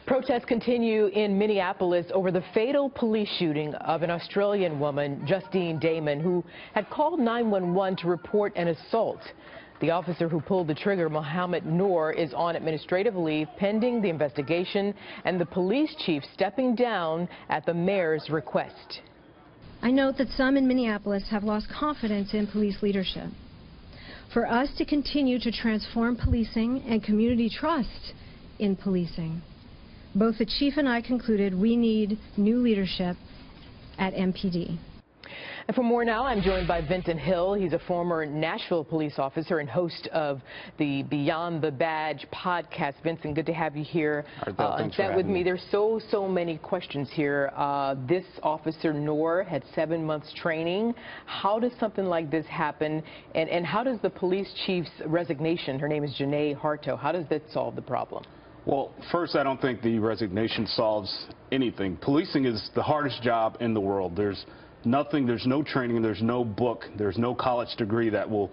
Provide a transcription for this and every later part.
Protests continue in Minneapolis over the fatal police shooting of an Australian woman, Justine Damon, who had called 911 to report an assault. The officer who pulled the trigger, Mohammed Noor, is on administrative leave pending the investigation, and the police chief stepping down at the mayor's request. I note that some in Minneapolis have lost confidence in police leadership. For us to continue to transform policing and community trust in policing, both the chief and I concluded we need new leadership at MPD. And for more now, I'm joined by Vincent Hill. He's a former Nashville police officer and host of the Beyond the Badge podcast. Vincent, good to have you here on set with me. There's so many questions here. This officer, Noor, had 7 months training. How does something like this happen? And how does the police chief's resignation, her name is Janae Harto, how does that solve the problem? Well, first, I don't think the resignation solves anything. Policing is the hardest job in the world. There's no training, there's no book, there's no college degree that will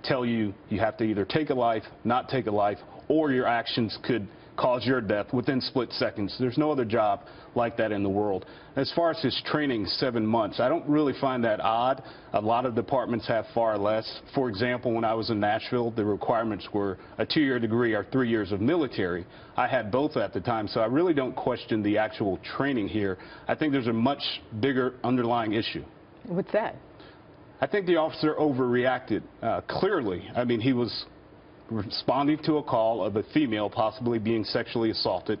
tell you you have to either take a life, not take a life, or your actions could cause your death within split seconds. There's no other job like that in the world. As far as his training, 7 months, I don't really find that odd. A lot of departments have far less. For example, when I was in Nashville, the requirements were a 2-year degree or 3 years of military. I had both at the time, so I really don't question the actual training here. I think there's a much bigger underlying issue. What's that? I think the officer overreacted clearly. I mean, he was responding to a call of a female possibly being sexually assaulted.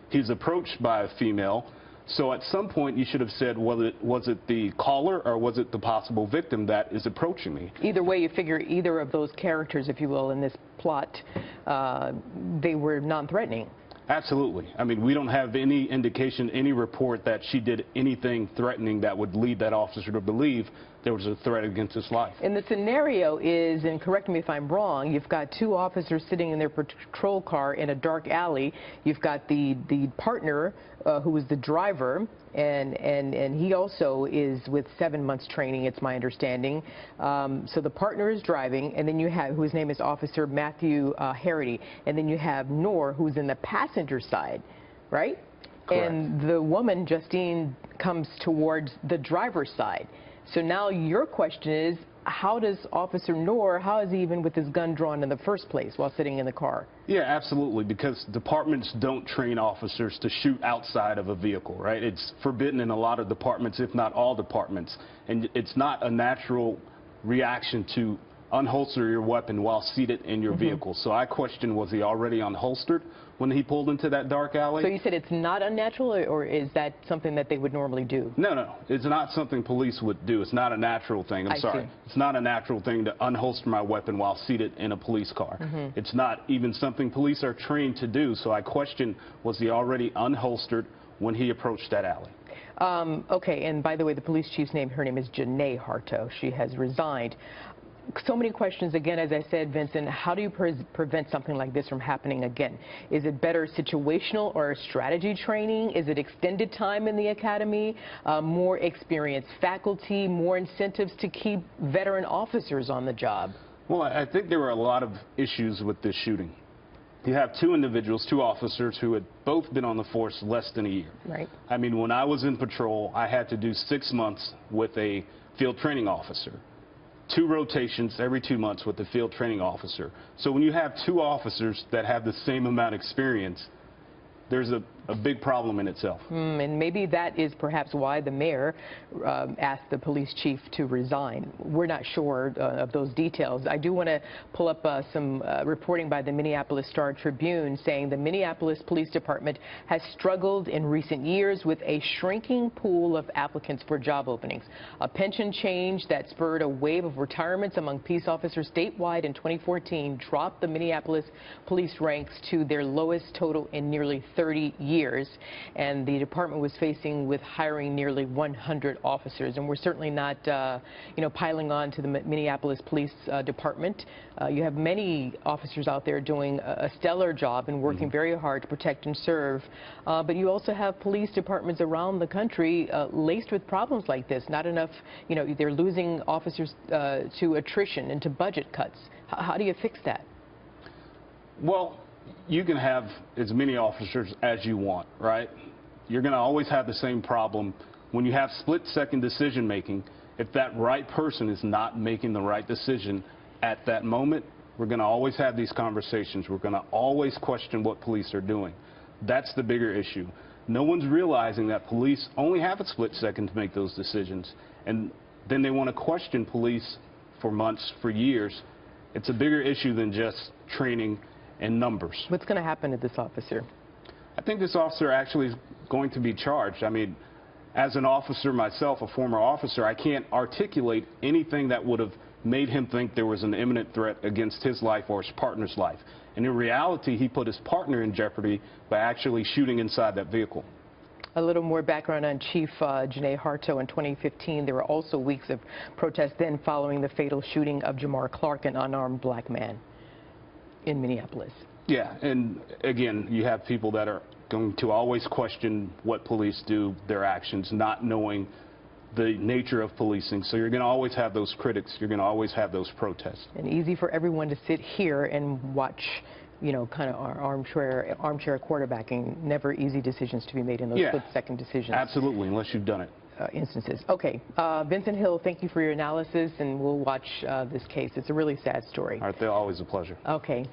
He's approached by a female, so at some point you should have said, was it the caller or was it the possible victim that is approaching me? Either way, you figure either of those characters, if you will, in this plot, they were non-threatening. Absolutely. I mean, we don't have any indication, any report that she did anything threatening that would lead that officer to believe there was a threat against his life. And the scenario is, and correct me if I'm wrong, you've got 2 officers sitting in their patrol car in a dark alley. You've got the partner who was the driver, and he also is with 7 months training, it's my understanding. So the partner is driving, and then you have, whose name is Officer Matthew Harity, and then you have Noor, who's in the passenger side, right? Correct. And the woman, Justine, comes towards the driver's side. So now your question is, how does Officer Noor, how is he even with his gun drawn in the first place while sitting in the car? Yeah, absolutely, because departments don't train officers to shoot outside of a vehicle, right? It's forbidden in a lot of departments, if not all departments. And it's not a natural reaction to unholster your weapon while seated in your vehicle. So I question, was he already unholstered when he pulled into that dark alley? So you said it's not unnatural, or is that something that they would normally do? No, it's not something police would do. It's not a natural thing. I'm sorry. It's not a natural thing to unholster my weapon while seated in a police car. It's not even something police are trained to do. So I question, was he already unholstered when he approached that alley? Okay, and by the way, the police chief's name, her name is Janae Harto. She has resigned. So many questions again, as I said, Vincent. How do you prevent something like this from happening again? Is it better situational or strategy training? Is it extended time in the academy, more experienced faculty, more incentives to keep veteran officers on the job? Well, I think there were a lot of issues with this shooting. You have 2 individuals, 2 officers who had both been on the force less than a year. Right. I mean, when I was in patrol, I had to do 6 months with a field training officer. 2 rotations every 2 months with the field training officer. So when you have 2 officers that have the same amount of experience, there's a big problem in itself. And maybe that is perhaps why the mayor asked the police chief to resign. We're not sure of those details. I do want to pull up some reporting by the Minneapolis Star-Tribune saying the Minneapolis Police Department has struggled in recent years with a shrinking pool of applicants for job openings. A pension change that spurred a wave of retirements among peace officers statewide in 2014 dropped the Minneapolis police ranks to their lowest total in nearly 30 years. And the department was facing with hiring nearly 100 officers. And we're certainly not, piling on to the Minneapolis Police Department. You have many officers out there doing a stellar job and working very hard to protect and serve. But you also have police departments around the country laced with problems like this. Not enough, they're losing officers to attrition and to budget cuts. How do you fix that? Well, you can have as many officers as you want, right? You're going to always have the same problem when you have split-second decision-making. If that right person is not making the right decision at that moment, we're going to always have these conversations. We're going to always question what police are doing. That's the bigger issue. No one's realizing that police only have a split second to make those decisions, and then they want to question police for months, for years. It's a bigger issue than just training and numbers. What's going to happen to this officer? I think this officer actually is going to be charged. I mean, as an officer myself, a former officer, I can't articulate anything that would have made him think there was an imminent threat against his life or his partner's life. And in reality, he put his partner in jeopardy by actually shooting inside that vehicle. A little more background on Chief Janae Harto. In 2015, there were also weeks of protests then following the fatal shooting of Jamar Clark, an unarmed black man in Minneapolis. Yeah, and again, you have people that are going to always question what police do, their actions, not knowing the nature of policing. So you're going to always have those critics. You're going to always have those protests. And easy for everyone to sit here and watch, you know, kind of our armchair quarterbacking. Never easy decisions to be made in those split-second decisions. Absolutely, unless you've done it. Instances. Okay, Vincent Hill, thank you for your analysis, and we'll watch this case. It's a really sad story. All right, they're always a pleasure. Okay, thank you.